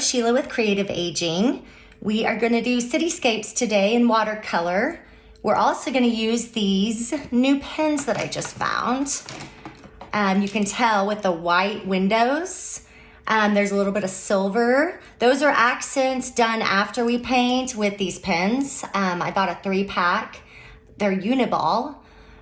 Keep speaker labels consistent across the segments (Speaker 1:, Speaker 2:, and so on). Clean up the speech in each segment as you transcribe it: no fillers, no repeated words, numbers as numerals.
Speaker 1: Sheila with Creative Aging. We are going to do cityscapes today in watercolor. We're also going to use these new pens that I just found. You can tell with the white windows, there's a little bit of silver. Those are accents done after we paint with these pens. I bought a 3-pack. They're Uniball.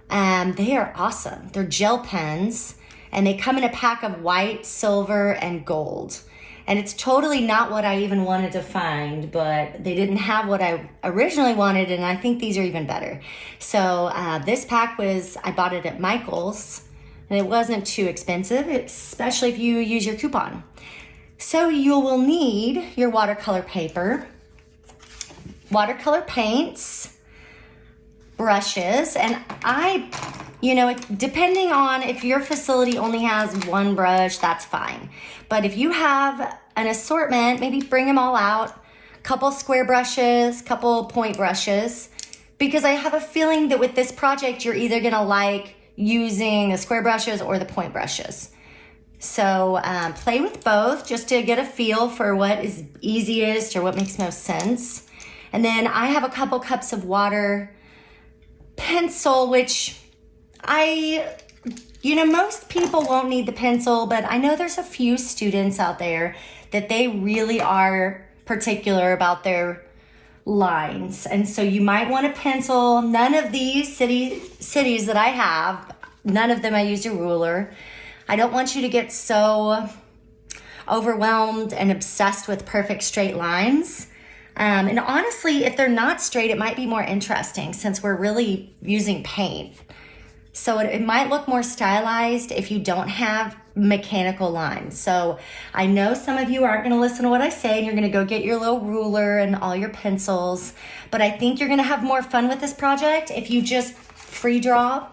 Speaker 1: They are awesome. They're gel pens, and they come in a pack of white, silver, and gold. And it's totally not what I even wanted to find, but they didn't have what I originally wanted, and I think these are even better. So this pack I bought it at Michael's, and it wasn't too expensive, especially if you use your coupon. So you will need your watercolor paper, watercolor paints, brushes, and depending on if your facility only has one brush, that's fine. But if you have an assortment, maybe bring them all out, couple square brushes, couple point brushes, because I have a feeling that with this project, you're either gonna like using the square brushes or the point brushes. So play with both just to get a feel for what is easiest or what makes most sense. And then I have a couple cups of water, pencil, which most people won't need the pencil, but I know there's a few students out there that they really are particular about their lines. And so you might want a pencil. None of these cities that I have, none of them I used a ruler. I don't want you to get so overwhelmed and obsessed with perfect straight lines. And honestly, if they're not straight, it might be more interesting since we're really using paint. So it might look more stylized if you don't have mechanical lines. So I know some of you aren't going to listen to what I say and you're going to go get your little ruler and all your pencils. But I think you're going to have more fun with this project if you just free draw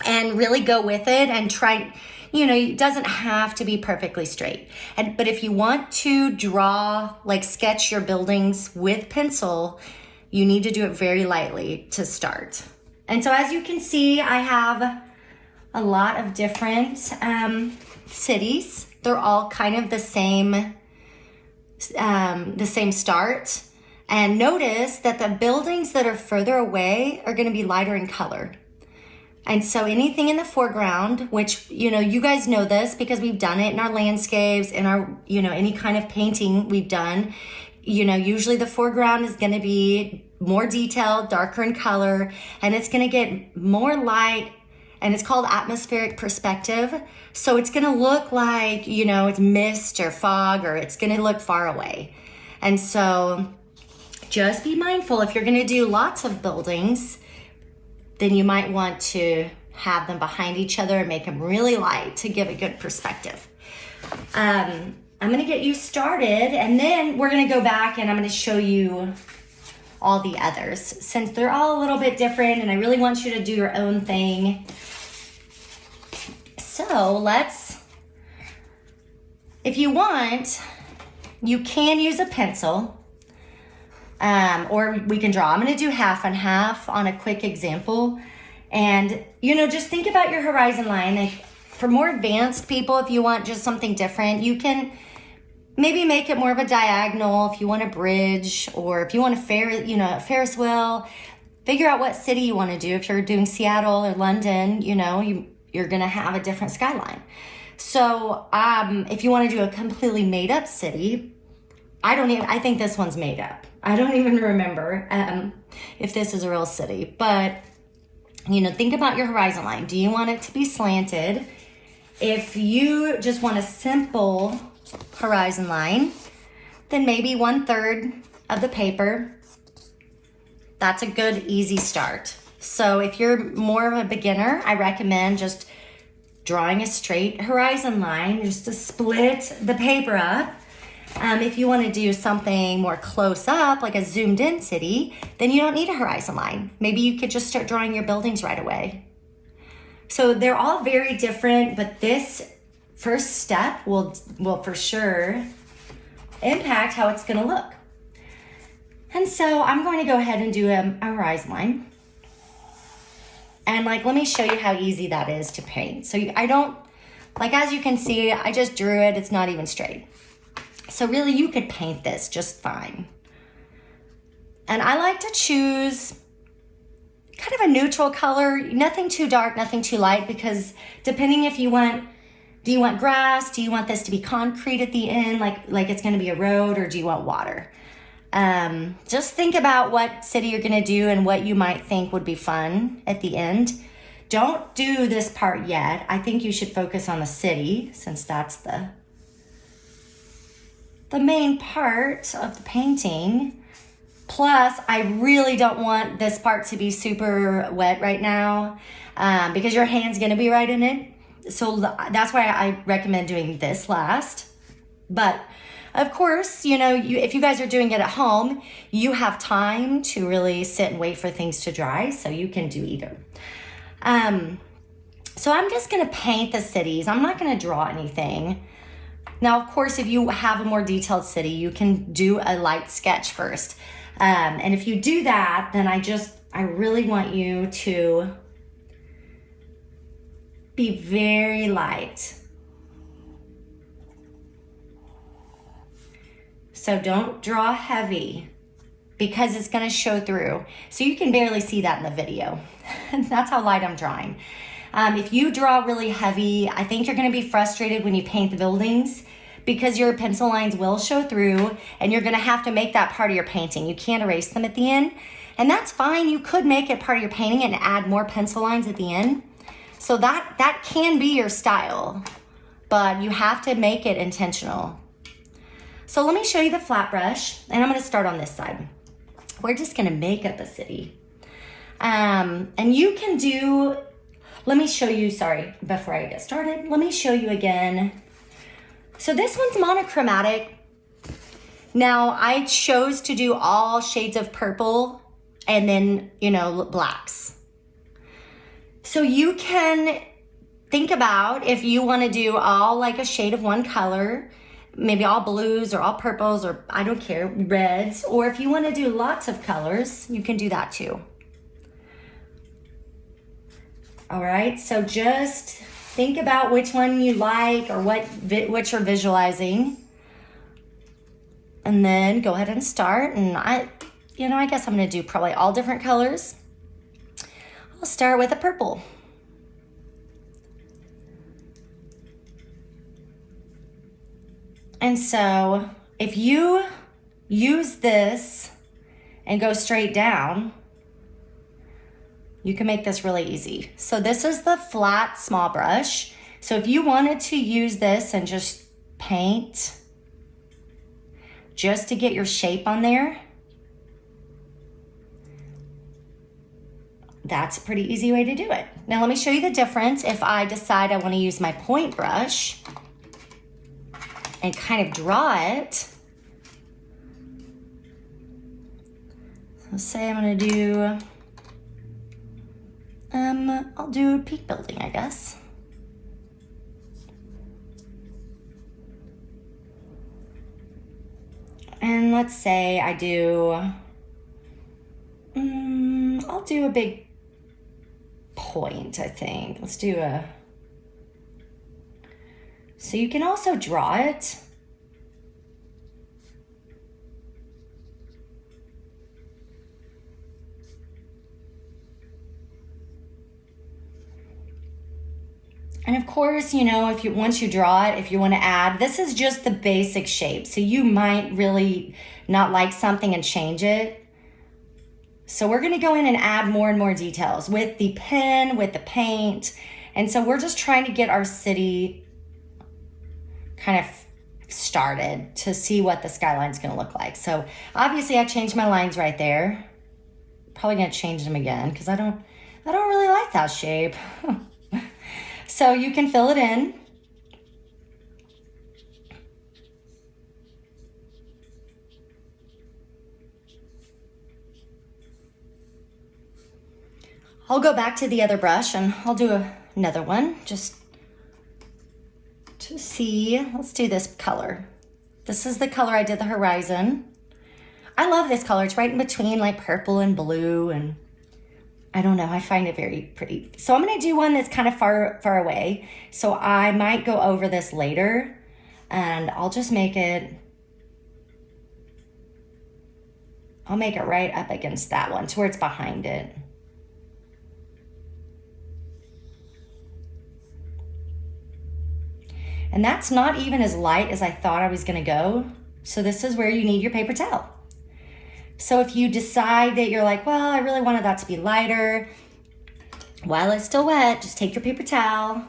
Speaker 1: and really go with it and try. It doesn't have to be perfectly straight. But if you want to draw, like sketch your buildings with pencil, you need to do it very lightly to start. And so as you can see, I have a lot of different cities. They're all kind of the same start. And notice that the buildings that are further away are going to be lighter in color. And so anything in the foreground, which, you guys know this because we've done it in our landscapes, in our, any kind of painting we've done, usually the foreground is going to be more detailed, darker in color, and it's going to get more light, and it's called atmospheric perspective. So it's going to look like, it's mist or fog, or it's going to look far away. And so just be mindful if you're going to do lots of buildings, then you might want to have them behind each other and make them really light to give a good perspective. I'm going to get you started, and then we're going to go back and I'm going to show you all the others since they're all a little bit different and I really want you to do your own thing. So if you want, you can use a pencil or we can draw. I'm going to do half and half on a quick example. And, just think about your horizon line. Like, for more advanced people, if you want just something different, you can maybe make it more of a diagonal if you want a bridge, or if you want a Ferris wheel. Figure out what city you want to do. If you're doing Seattle or London, you're going to have a different skyline. So if you want to do a completely made up city, I think this one's made up. I don't even remember if this is a real city, but think about your horizon line. Do you want it to be slanted? If you just want a simple horizon line, then maybe 1/3 of the paper. That's a good, easy start. So if you're more of a beginner, I recommend just drawing a straight horizon line just to split the paper up. If you want to do something more close up, like a zoomed in city, then you don't need a horizon line. Maybe you could just start drawing your buildings right away. So they're all very different, but this first step will for sure impact how it's going to look. And so I'm going to go ahead and do a horizon line. And let me show you how easy that is to paint. So as you can see, I just drew it. It's not even straight. So really you could paint this just fine. And I like to choose kind of a neutral color, nothing too dark, nothing too light, because depending if you want, do you want grass? Do you want this to be concrete at the end, like it's gonna be a road, or do you want water? Just think about what city you're gonna do and what you might think would be fun at the end. Don't do this part yet. I think you should focus on the city, since that's the main part of the painting. Plus, I really don't want this part to be super wet right now, because your hand's gonna be right in it. So that's why I recommend doing this last. But of course, you know, if you guys are doing it at home, you have time to really sit and wait for things to dry, so you can do either. So I'm just gonna paint the cities. I'm not gonna draw anything. Now, of course, if you have a more detailed city, you can do a light sketch first. And if you do that, then I really want you to be very light. So don't draw heavy, because it's gonna show through. So you can barely see that in the video. That's how light I'm drawing. If you draw really heavy, I think you're gonna be frustrated when you paint the buildings, because your pencil lines will show through and you're gonna have to make that part of your painting. You can't erase them at the end, and that's fine. You could make it part of your painting and add more pencil lines at the end. So that can be your style, but you have to make it intentional. So let me show you the flat brush, and I'm gonna start on this side. We're just gonna make up a city. And you can do, let me show you, sorry, before I get started, let me show you again. So this one's monochromatic. Now I chose to do all shades of purple and then, you know, blacks. So you can think about if you want to do all like a shade of one color, maybe all blues or all purples, or I don't care, reds, or if you want to do lots of colors, you can do that too. All right, so just think about which one you like or what you're visualizing, and then go ahead and start. And I guess I'm gonna do probably all different colors. I'll start with a purple. And so if you use this and go straight down, you can make this really easy. So this is the flat small brush. So if you wanted to use this and just paint just to get your shape on there, that's a pretty easy way to do it. Now let me show you the difference if I decide I want to use my point brush and kind of draw it. So say I'm gonna do, I'll do a peak building, I guess. And let's say I do, I'll do a big point, I think. Let's do a, so you can also draw it. And of course, you know, once you draw it, if you want to add, this is just the basic shape. So you might really not like something and change it. So we're going to go in and add more and more details with the pen, with the paint. And so we're just trying to get our city kind of started to see what the skyline's going to look like. So obviously I changed my lines right there. Probably going to change them again because I don't really like that shape. So you can fill it in. I'll go back to the other brush and I'll do another one just to see. Let's do this color. This is the color I did the horizon. I love this color. It's right in between like purple and blue, and I don't know, I find it very pretty. So I'm gonna do one that's kind of far away. So I might go over this later and I'll just make it I'll make it right up against that one to where it's behind it. And that's not even as light as I thought I was gonna go. So this is where you need your paper towel. So if you decide that you're like, well, I really wanted that to be lighter, while it's still wet, just take your paper towel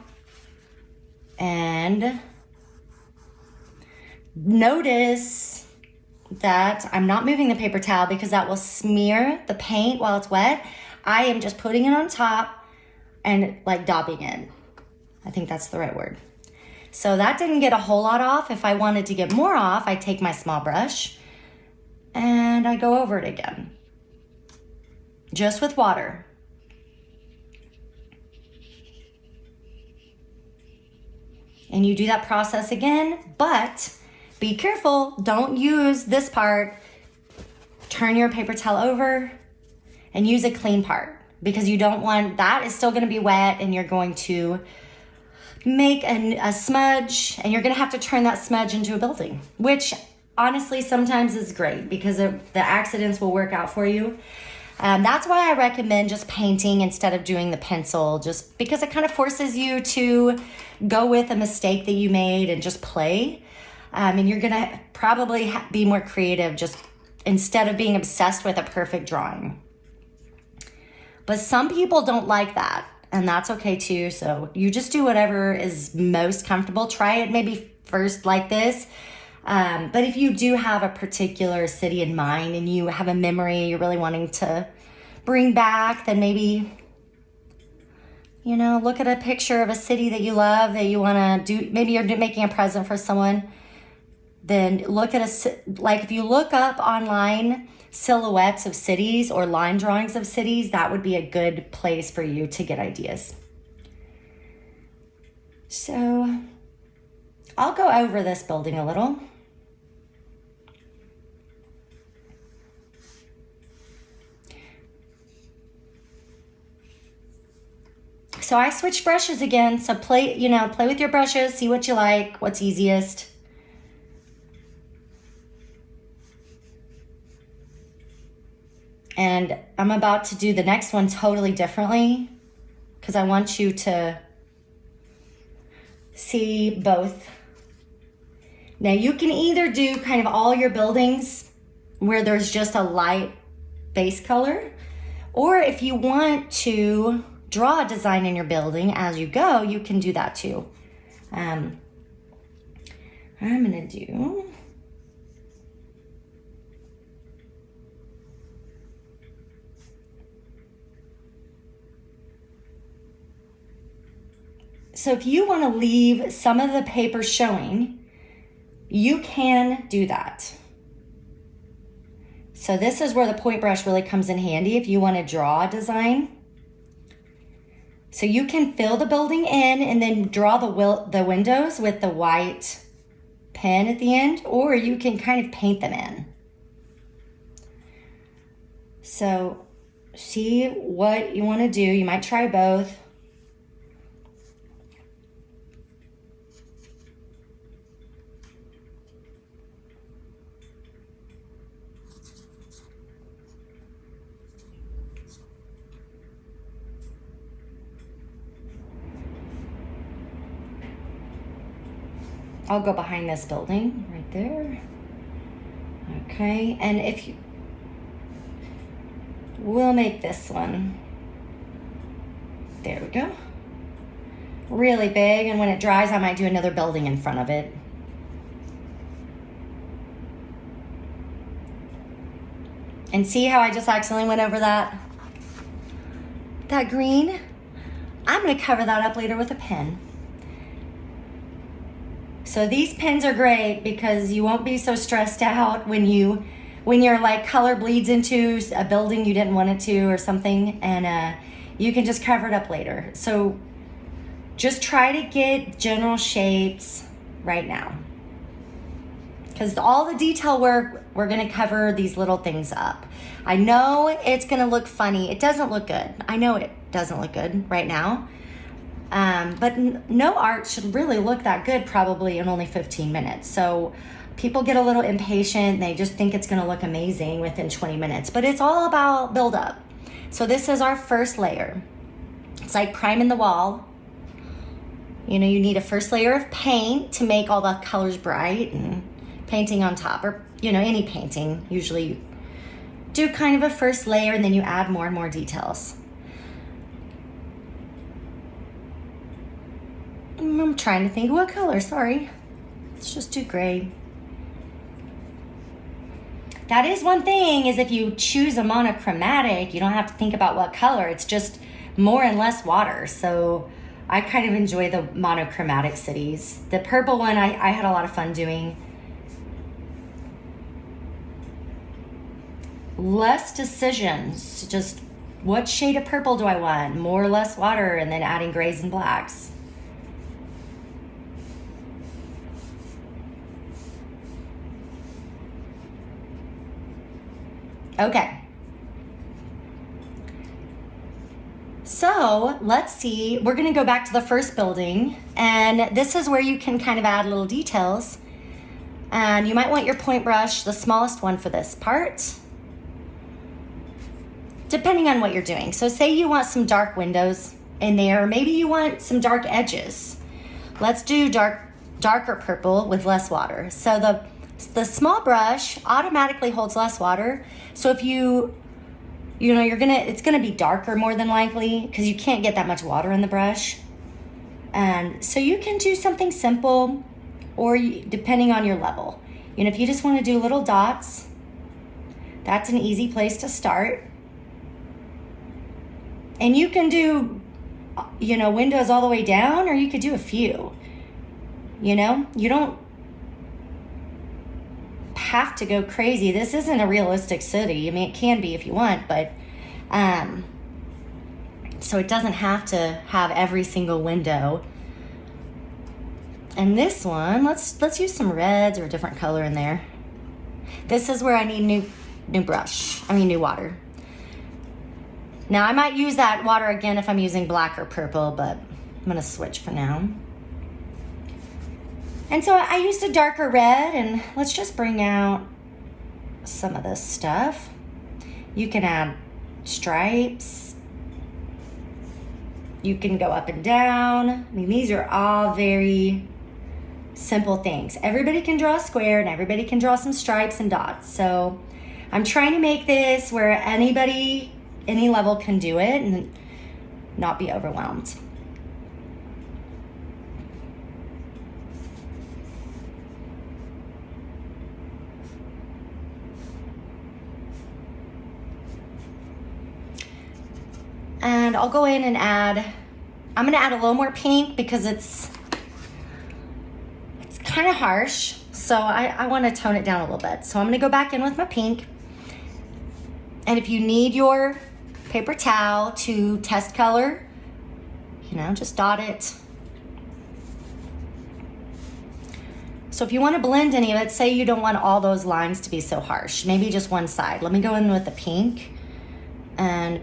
Speaker 1: and notice that I'm not moving the paper towel because that will smear the paint while it's wet. I am just putting it on top and like daubing it. I think that's the right word. So that didn't get a whole lot off. If I wanted to get more off, I take my small brush and I go over it again, just with water. And you do that process again, but be careful, don't use this part. Turn your paper towel over and use a clean part, because you don't want, that is still gonna be wet and you're going to make a smudge, and you're gonna have to turn that smudge into a building, which honestly sometimes is great because the accidents will work out for you. That's why I recommend just painting instead of doing the pencil, just because it kind of forces you to go with a mistake that you made and just play. And you're gonna probably be more creative just instead of being obsessed with a perfect drawing. But some people don't like that, and that's okay too. So you just do whatever is most comfortable. Try it maybe first like this. But if you do have a particular city in mind and you have a memory you're really wanting to bring back, then maybe, you know, look at a picture of a city that you love that you want to do. Maybe you're making a present for someone. Then look at like if you look up online silhouettes of cities or line drawings of cities, that would be a good place for you to get ideas. So I'll go over this building a little. So I switched brushes again. So play with your brushes, see what you like, what's easiest. And I'm about to do the next one totally differently because I want you to see both. Now you can either do kind of all your buildings where there's just a light base color, or if you want to draw a design in your building as you go, you can do that too. I'm gonna do, so if you want to leave some of the paper showing, you can do that. So this is where the point brush really comes in handy if you want to draw a design. So you can fill the building in and then draw the windows with the white pen at the end, or you can kind of paint them in. So see what you want to do. You might try both. I'll go behind this building right there. Okay, and if you, we'll make this one, there we go, really big, and when it dries I might do another building in front of it. And see how I just accidentally went over that green? I'm gonna cover that up later with a pen. So these pens are great because you won't be so stressed out when your like color bleeds into a building you didn't want it to or something, and you can just cover it up later. So just try to get general shapes right now, because all the detail work, we're gonna cover these little things up. I know it's gonna look funny. It doesn't look good. I know it doesn't look good right now. But no art should really look that good probably in only 15 minutes. So People get a little impatient. They just think it's gonna look amazing within 20 minutes, but it's all about build up. So this is our first layer. It's like priming the wall. You know, you need a first layer of paint to make all the colors bright, and painting on top, or, you know, any painting. Usually you do kind of a first layer and then you add more and more details. I'm trying to think what color, sorry. Let's just do gray. That is one thing, is if you choose a monochromatic, you don't have to think about what color. It's just more and less water. So I kind of enjoy the monochromatic cities. The purple one I had a lot of fun doing. Less decisions, just what shade of purple do I want? More or less water, and then adding grays and blacks. Okay. So let's see, we're gonna go back to the first building, and this is where you can kind of add little details. And you might want your point brush, the smallest one for this part, depending on what you're doing. So say you want some dark windows in there, or maybe you want some dark edges. Let's do darker purple with less water. So the small brush automatically holds less water. So if you know, it's gonna be darker more than likely, because you can't get that much water in the brush. And so you can do something simple, or depending on your level. You know, if you just want to do little dots, that's an easy place to start. And you can do, you know, windows all the way down, or you could do a few. You know, you don't have to go crazy. This isn't a realistic city. I mean, it can be if you want, but so it doesn't have to have every single window. And this one, let's use some reds or a different color in there. This is where I need new water. Now I might use that water again if I'm using black or purple, but I'm gonna switch for now. And so I used a darker red, and let's just bring out some of this stuff. You can add stripes. You can go up and down. I mean, these are all very simple things. Everybody can draw a square, and everybody can draw some stripes and dots. So I'm trying to make this where anybody, any level can do it and not be overwhelmed. And I'll go in and I'm gonna add a little more pink because it's kind of harsh. So I wanna tone it down a little bit. So I'm gonna go back in with my pink. And if you need your paper towel to test color, you know, just dot it. So if you wanna blend any of it, say you don't want all those lines to be so harsh, maybe just one side. Let me go in with the pink and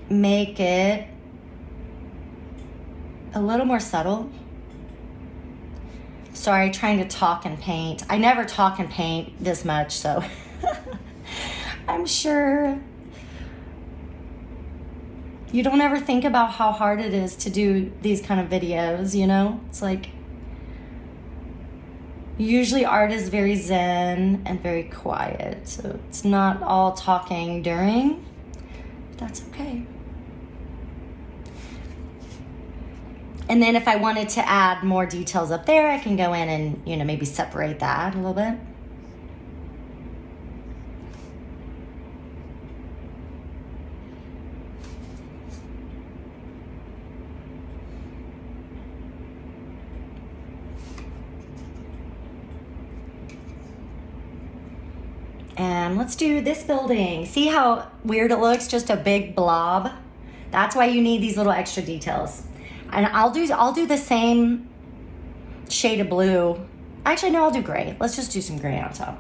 Speaker 1: make it a little more subtle. Sorry, trying to talk and paint. I never talk and paint this much, so I'm sure you don't ever think about how hard it is to do these kind of videos, you know? It's like, usually art is very zen and very quiet, so it's not all talking during. That's okay. And then if I wanted to add more details up there, I can go in and, you know, maybe separate that a little bit. And let's do this building. See how weird it looks? Just a big blob. That's why you need these little extra details. And I'll do the same shade of blue. Actually, no, I'll do gray. Let's just do some gray on top.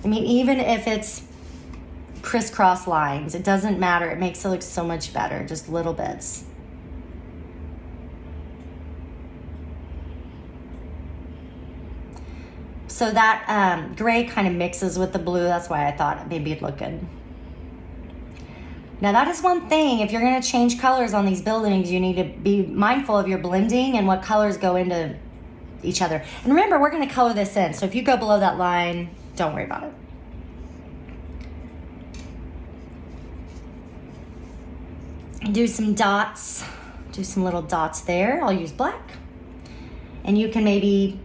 Speaker 1: I mean, even if it's crisscross lines, it doesn't matter. It makes it look so much better, just little bits. So that gray kind of mixes with the blue. That's why I thought maybe it'd look good. Now that is one thing, if you're gonna change colors on these buildings, you need to be mindful of your blending and what colors go into each other. And remember, we're gonna color this in. So if you go below that line, don't worry about it. Do some dots, do some little dots there. I'll use black. And you can maybe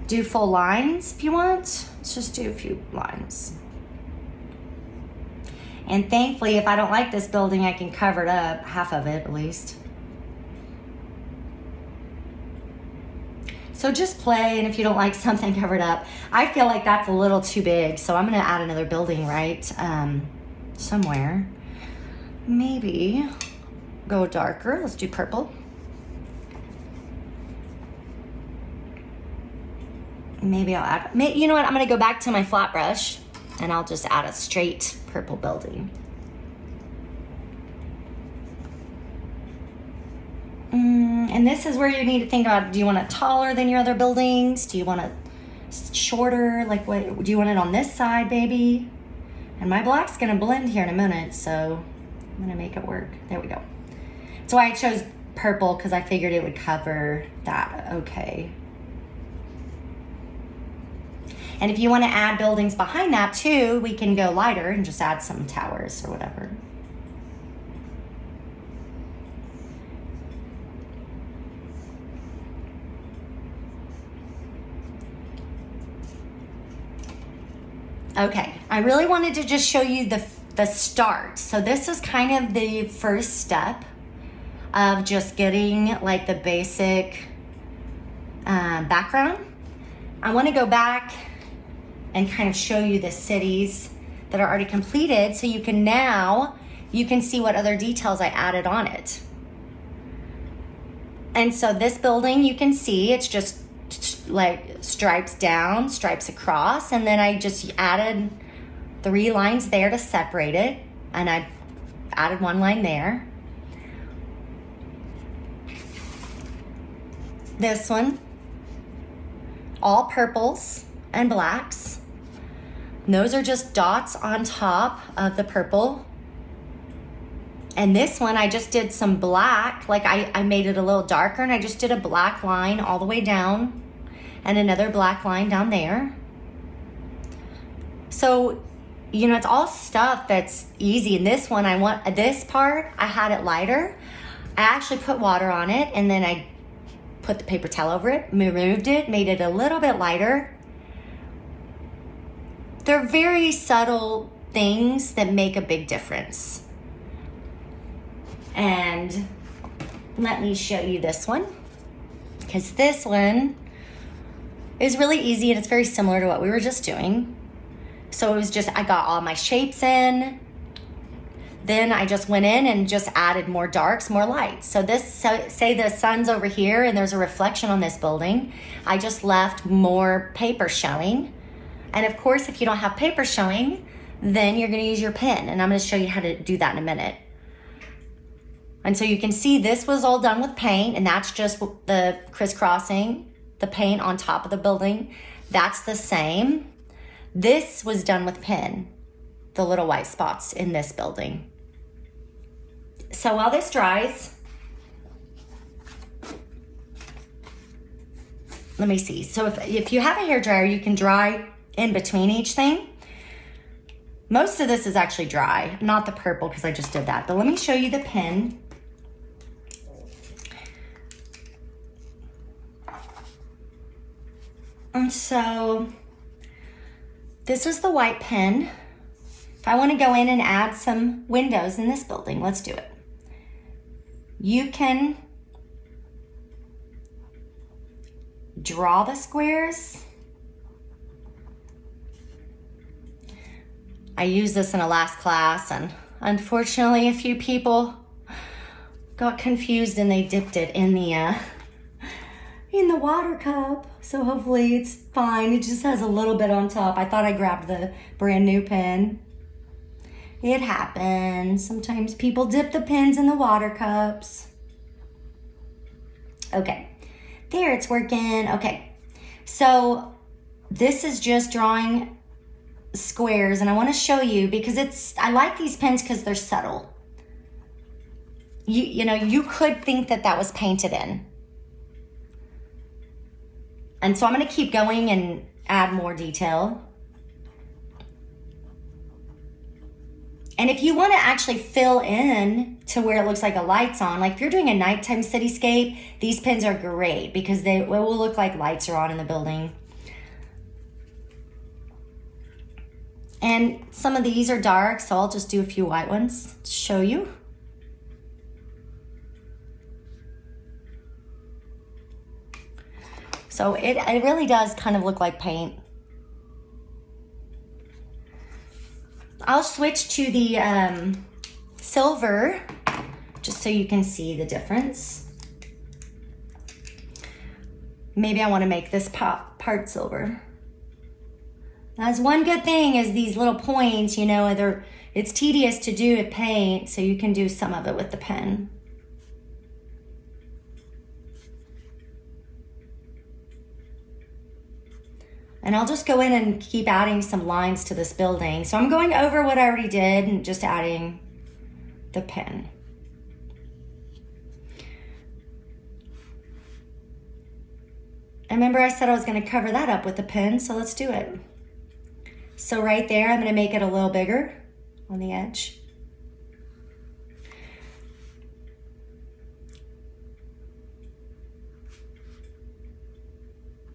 Speaker 1: do full lines if you want. Let's just do a few lines. And thankfully, if I don't like this building, I can cover it up, half of it at least. So just play, and if you don't like something, cover it up. I feel like that's a little too big, so I'm gonna add another building right somewhere. Maybe go darker. Let's do purple. Maybe I'll add, you know what, I'm gonna go back to my flat brush and I'll just add a straight purple building. And this is where you need to think about, do you want it taller than your other buildings? Do you want it shorter? Like, what do you want it on this side, baby? And my black's gonna blend here in a minute, so I'm gonna make it work. There we go. That's why I chose purple, because I figured it would cover that okay. And if you want to add buildings behind that too, we can go lighter and just add some towers or whatever. Okay, I really wanted to just show you the start. So this is kind of the first step of just getting like the basic background. I want to go back and kind of show you the cities that are already completed, so you can see what other details I added on it. And so this building, you can see it's just like stripes down, stripes across, and then I just added 3 lines there to separate it, and I added 1 line there. This one, all purples and blacks. And those are just dots on top of the purple. And this one, I just did some black, like I made it a little darker, and I just did a black line all the way down and another black line down there. So, you know, it's all stuff that's easy. And this one, this part, I had it lighter. I actually put water on it, and then I put the paper towel over it, removed it, made it a little bit lighter. They're very subtle things that make a big difference. And let me show you this one, because this one is really easy and it's very similar to what we were just doing. So it was just, I got all my shapes in. Then I just went in and just added more darks, more lights. So this, say the sun's over here and there's a reflection on this building. I just left more paper showing. And of course, if you don't have paper showing, then you're gonna use your pen. And I'm gonna show you how to do that in a minute. And so you can see this was all done with paint, and that's just the crisscrossing, the paint on top of the building. That's the same. This was done with pen, the little white spots in this building. So while this dries, let me see. So if you have a hairdryer, you can dry in between each thing. Most of this is actually dry, not the purple because I just did that. But let me show you the pen. And so this is the white pen. If I want to go in and add some windows in this building, let's do it. You can draw the squares. I used this in a last class, and unfortunately a few people got confused and they dipped it in the water cup. So hopefully it's fine. It just has a little bit on top. I thought I grabbed the brand new pen. It happens. Sometimes people dip the pens in the water cups. Okay, There, it's working. Okay, so this is just drawing squares, and I want to show you because I like these pens because they're subtle. You know, you could think that that was painted in. And so I'm going to keep going and add more detail. And if you want to actually fill in to where it looks like a light's on, like if you're doing a nighttime cityscape, these pens are great because it will look like lights are on in the building. And some of these are dark, so I'll just do a few white ones to show you. So it really does kind of look like paint. I'll switch to the silver just so you can see the difference. Maybe I want to make this part silver. That's one good thing is these little points, you know, it's tedious to do with paint, so you can do some of it with the pen. And I'll just go in and keep adding some lines to this building. So I'm going over what I already did and just adding the pen. And remember I said I was going to cover that up with the pen, so let's do it. So right there, I'm going to make it a little bigger on the edge.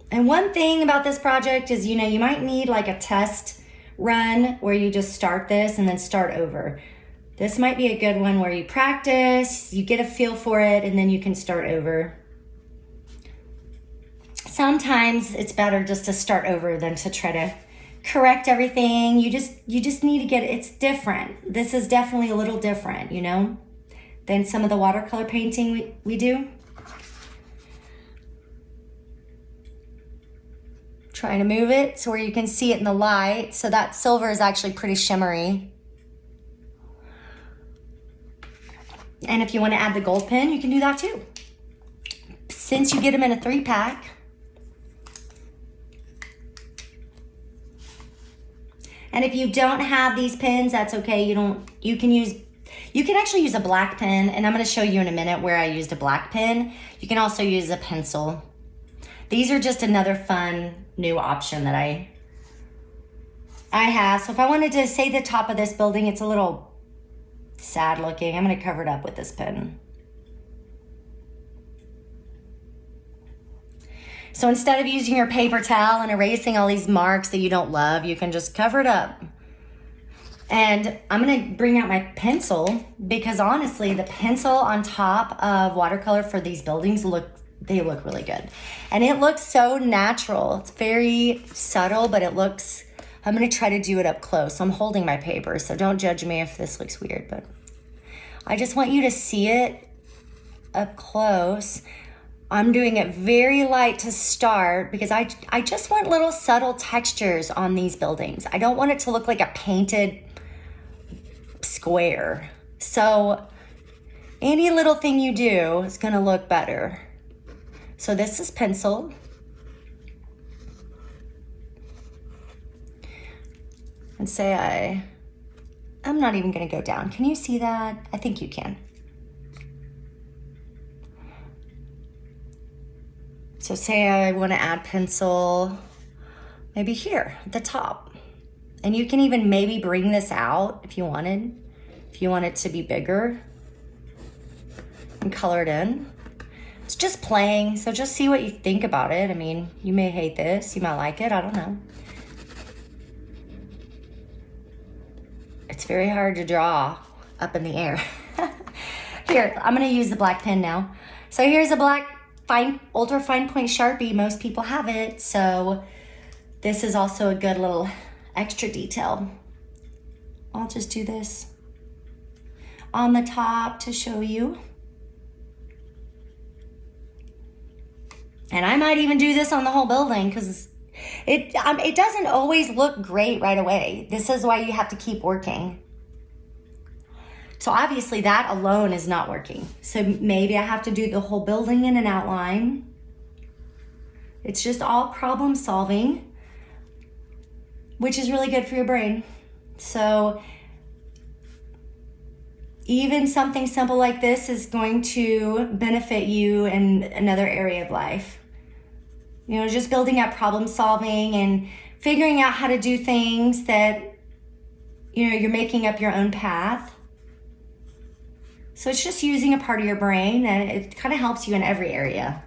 Speaker 1: And one thing about this project is, you know, you might need like a test run where you just start this and then start over. This might be a good one where you practice, you get a feel for it, and then you can start over. Sometimes it's better just to start over than to try to correct everything. You just need to get it. It's different. This is definitely a little different, you know, than some of the watercolor painting we do. Trying to move it so where you can see it in the light. So that silver is actually pretty shimmery. And if you want to add the gold pen, you can do that too. Since you get them in a 3-pack. And if you don't have these pens, that's okay. You can actually use a black pen, and I'm going to show you in a minute where I used a black pen. You can also use a pencil. These are just another fun new option that I have. So if I wanted to say the top of this building, it's a little sad looking. I'm going to cover it up with this pen. So instead of using your paper towel and erasing all these marks that you don't love, you can just cover it up. And I'm going to bring out my pencil because honestly, the pencil on top of watercolor for these buildings they look really good. And it looks so natural. It's very subtle, but I'm going to try to do it up close. I'm holding my paper, so don't judge me if this looks weird, but I just want you to see it up close. I'm doing it very light to start because I just want little subtle textures on these buildings. I don't want it to look like a painted square. So any little thing you do is going to look better. So this is pencil. And say I'm not even going to go down. Can you see that? I think you can. So say I want to add pencil maybe here at the top. And you can even maybe bring this out if you wanted. If you want it to be bigger and color it in. It's just playing, so just see what you think about it. I mean, you may hate this, you might like it, I don't know. It's very hard to draw up in the air. Here, I'm gonna use the black pen now. So here's a black ultra fine point Sharpie. Most people have it, so this is also a good little extra detail. I'll just do this on the top to show you. And I might even do this on the whole building because it doesn't always look great right away. This is why you have to keep working. So obviously that alone is not working. So maybe I have to do the whole building in an outline. It's just all problem solving, which is really good for your brain. So even something simple like this is going to benefit you in another area of life. You know, just building up problem solving and figuring out how to do things that, you know, you're making up your own path. So it's just using a part of your brain, and it kind of helps you in every area.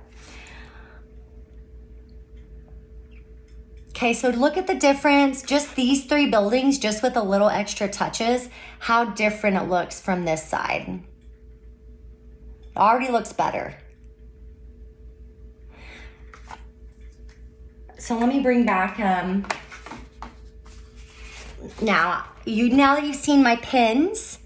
Speaker 1: Okay, so look at the difference, just these 3 buildings, just with a little extra touches, how different it looks from this side. It already looks better. So let me bring back, now that you've seen my pins,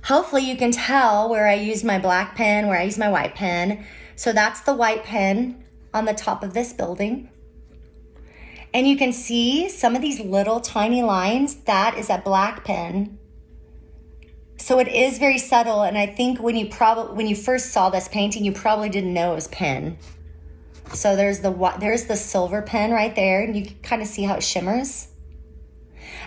Speaker 1: hopefully you can tell where I use my black pen, where I use my white pen. So that's the white pen on the top of this building. And you can see some of these little tiny lines, that is a black pen. So it is very subtle, and I think when you first saw this painting, you probably didn't know it was pen. So there's the silver pen right there, and you can kind of see how it shimmers.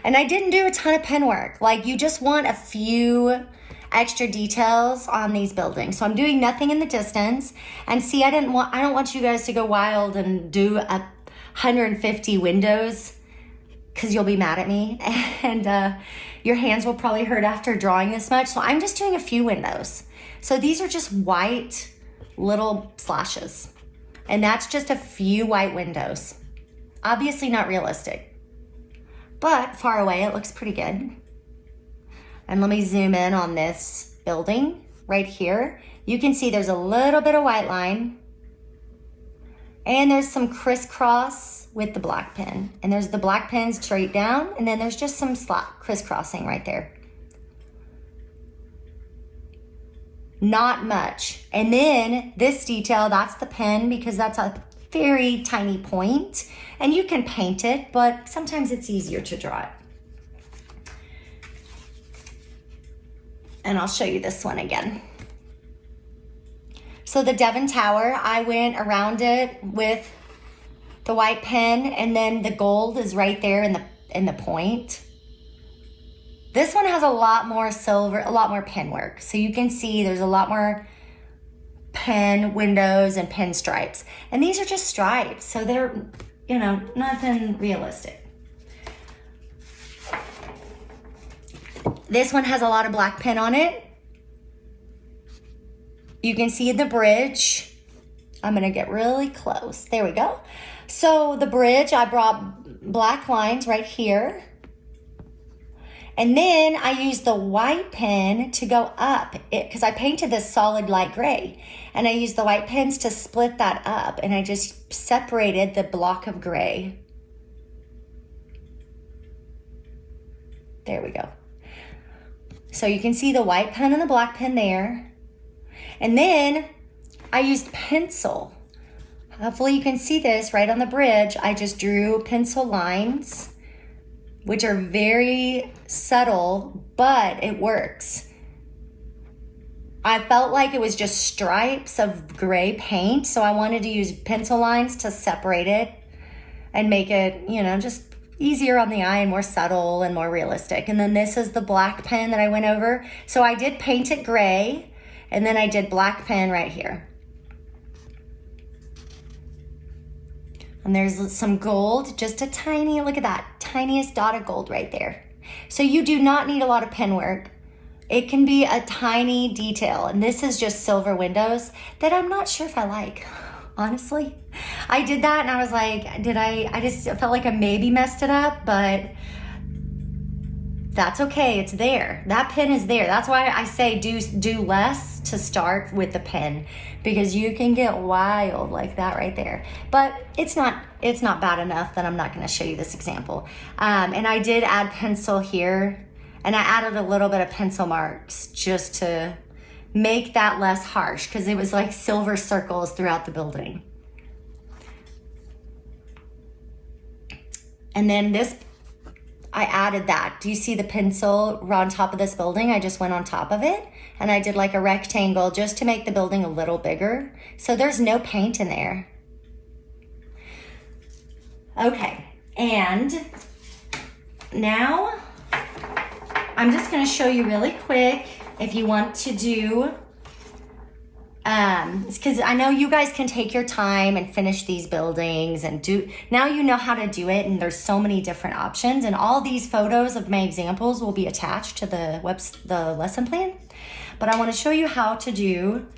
Speaker 1: And I didn't do a ton of pen work. Like, you just want a few extra details on these buildings. So I'm doing nothing in the distance. And see, I don't want you guys to go wild and do 150 windows, because you'll be mad at me, and your hands will probably hurt after drawing this much. So I'm just doing a few windows. So these are just white little slashes, and that's just a few white windows. Obviously not realistic, but far away it looks pretty good. And let me zoom in on this building right here. You can see there's a little bit of white line, and there's some crisscross with the black pen. And there's the black pen straight down, and then there's just some crisscrossing right there. Not much. And then this detail, that's the pen, because that's a very tiny point. And you can paint it, but sometimes it's easier to draw it. And I'll show you this one again. So the Devon Tower, I went around it with the white pen, and then the gold is right there in the point. This one has a lot more silver, a lot more pen work. So you can see there's a lot more pen windows and pen stripes. And these are just stripes, so they're, you know, nothing realistic. This one has a lot of black pen on it. You can see the bridge. I'm gonna get really close. There we go. So the bridge, I brought black lines right here. And then I used the white pen to go up, because I painted this solid light gray. And I used the white pens to split that up, and I just separated the block of gray. There we go. So you can see the white pen and the black pen there. And then I used pencil. Hopefully you can see this right on the bridge. I just drew pencil lines, which are very subtle, but it works. I felt like it was just stripes of gray paint, so I wanted to use pencil lines to separate it and make it, you know, just easier on the eye and more subtle and more realistic. And then this is the black pen that I went over. So I did paint it gray, and then I did black pen right here. And there's some gold, just a tiny, look at that, tiniest dot of gold right there. So you do not need a lot of pen work. It can be a tiny detail. And this is just silver windows that I'm not sure if I like, honestly. I did that and I was like, I just felt like I maybe messed it up, but that's okay, it's there. That pen is there. That's why I say do less to start with the pen, because you can get wild like that right there. But it's not bad enough that I'm not gonna show you this example. And I did add pencil here, and I added a little bit of pencil marks just to make that less harsh, because it was like silver circles throughout the building. And then this, I added that. Do you see the pencil on top of this building? I just went on top of it, and I did like a rectangle just to make the building a little bigger. So there's no paint in there. Okay, and now I'm just gonna show you really quick if you want to do, because I know you guys can take your time and finish these buildings and do, now you know how to do it, and there's so many different options, and all these photos of my examples will be attached to the lesson plan. But I wanna show you how to do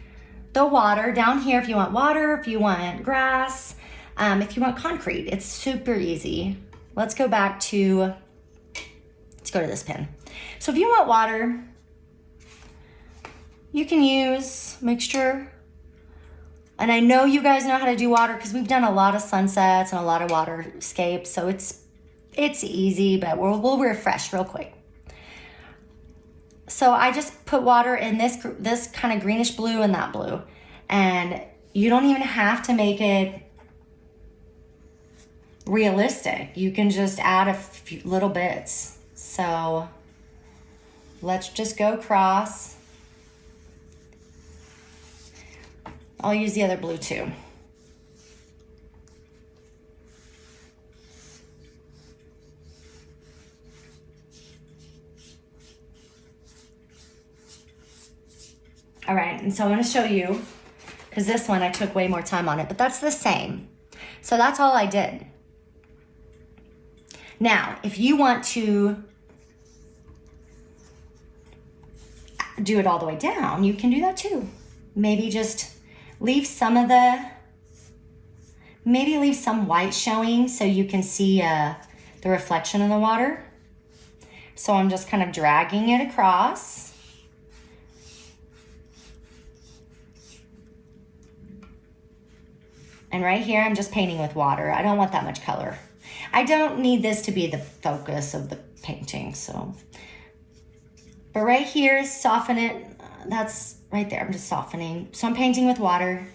Speaker 1: the water down here if you want water, if you want grass, if you want concrete. It's super easy. Let's go to this pen. So if you want water, you can use mixture. And I know you guys know how to do water because we've done a lot of sunsets and a lot of waterscapes. So it's easy, but we'll refresh real quick. So I just put water in this kind of greenish blue and that blue. And you don't even have to make it realistic. You can just add a few little bits. So let's just go across. I'll use the other blue too. All right, and so I'm gonna show you, because this one I took way more time on it, but that's the same. So that's all I did. Now, if you want to do it all the way down, you can do that too. Maybe just leave some white showing so you can see the reflection in the water. So I'm just kind of dragging it across. And right here, I'm just painting with water. I don't want that much color. I don't need this to be the focus of the painting, so. But right here, soften it. That's right there, I'm just softening. So I'm painting with water.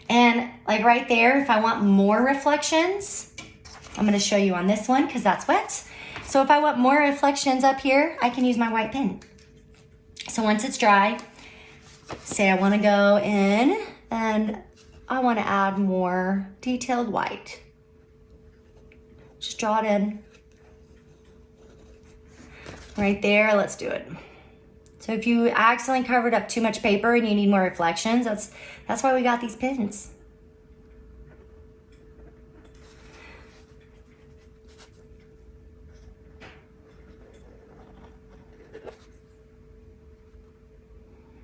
Speaker 1: And like right there, if I want more reflections, I'm gonna show you on this one because that's wet. So if I want more reflections up here, I can use my white pen. So once it's dry, say I wanna go in and I wanna add more detailed white. Just draw it in. Right there, let's do it. So if you accidentally covered up too much paper and you need more reflections, that's why we got these pens.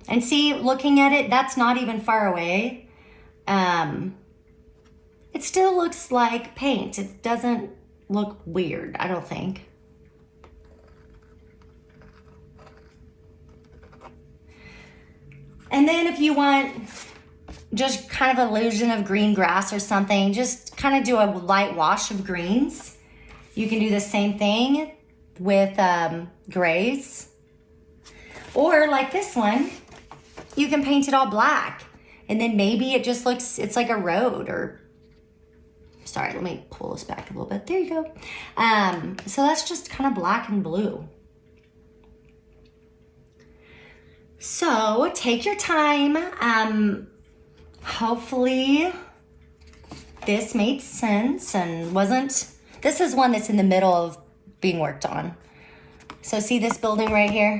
Speaker 1: And see, looking at it, that's not even far away. It still looks like paint. It doesn't look weird, I don't think. And then if you want just kind of illusion of green grass or something, just kind of do a light wash of greens. You can do the same thing with grays. Or like this one, you can paint it all black. And then maybe it just looks, it's like a road or, sorry, let me pull this back a little bit. There you go. So that's just kind of black and blue. So take your time. Hopefully this made sense and wasn't, this is one that's in the middle of being worked on. So see this building right here?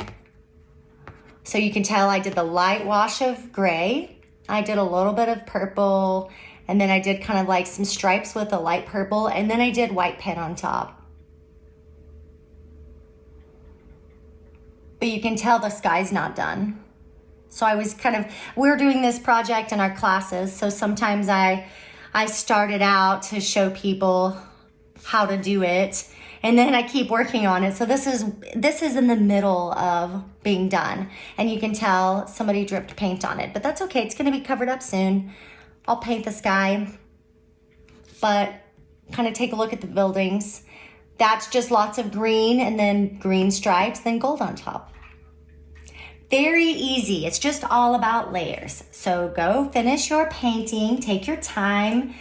Speaker 1: So you can tell I did the light wash of gray. I did a little bit of purple, and then I did kind of like some stripes with a light purple, and then I did white pen on top. But you can tell the sky's not done. So I was we're doing this project in our classes, so sometimes I started out to show people how to do it, and then I keep working on it. So this is in the middle of being done, and you can tell somebody dripped paint on it, but that's okay. It's gonna be covered up soon. I'll paint the sky, but kind of take a look at the buildings. That's just lots of green and then green stripes, then gold on top. Very easy. It's just all about layers. So go finish your painting, take your time,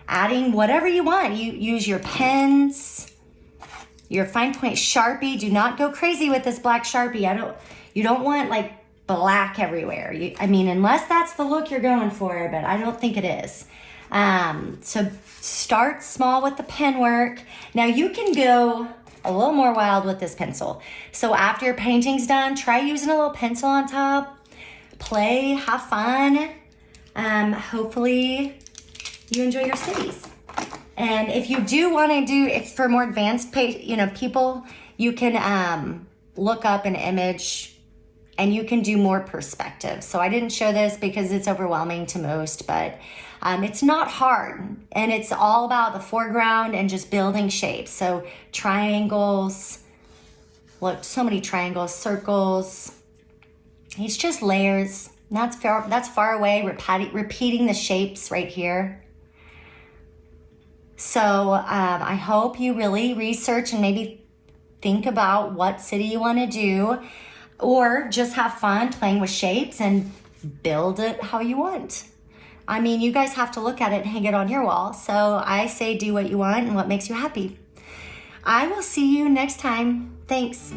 Speaker 1: adding whatever you want. You use your pens, your fine point Sharpie. Do not go crazy with this black Sharpie. You don't want like black everywhere. I mean, unless that's the look you're going for, but I don't think it is. So start small with the pen work. Now you can go a little more wild with this pencil. So after your painting's done, try using a little pencil on top. Play, have fun. Hopefully you enjoy your cities. And if you do want to do, if for more advanced people, you can look up an image and you can do more perspective. So I didn't show this because it's overwhelming to most, but it's not hard. And it's all about the foreground and just building shapes. So triangles, look, so many triangles, circles. It's just layers. That's far away, repeating the shapes right here. So I hope you really research and maybe think about what city you want to do, or just have fun playing with shapes and build it how you want. I mean, you guys have to look at it and hang it on your wall. So I say do what you want and what makes you happy. I will see you next time. Thanks.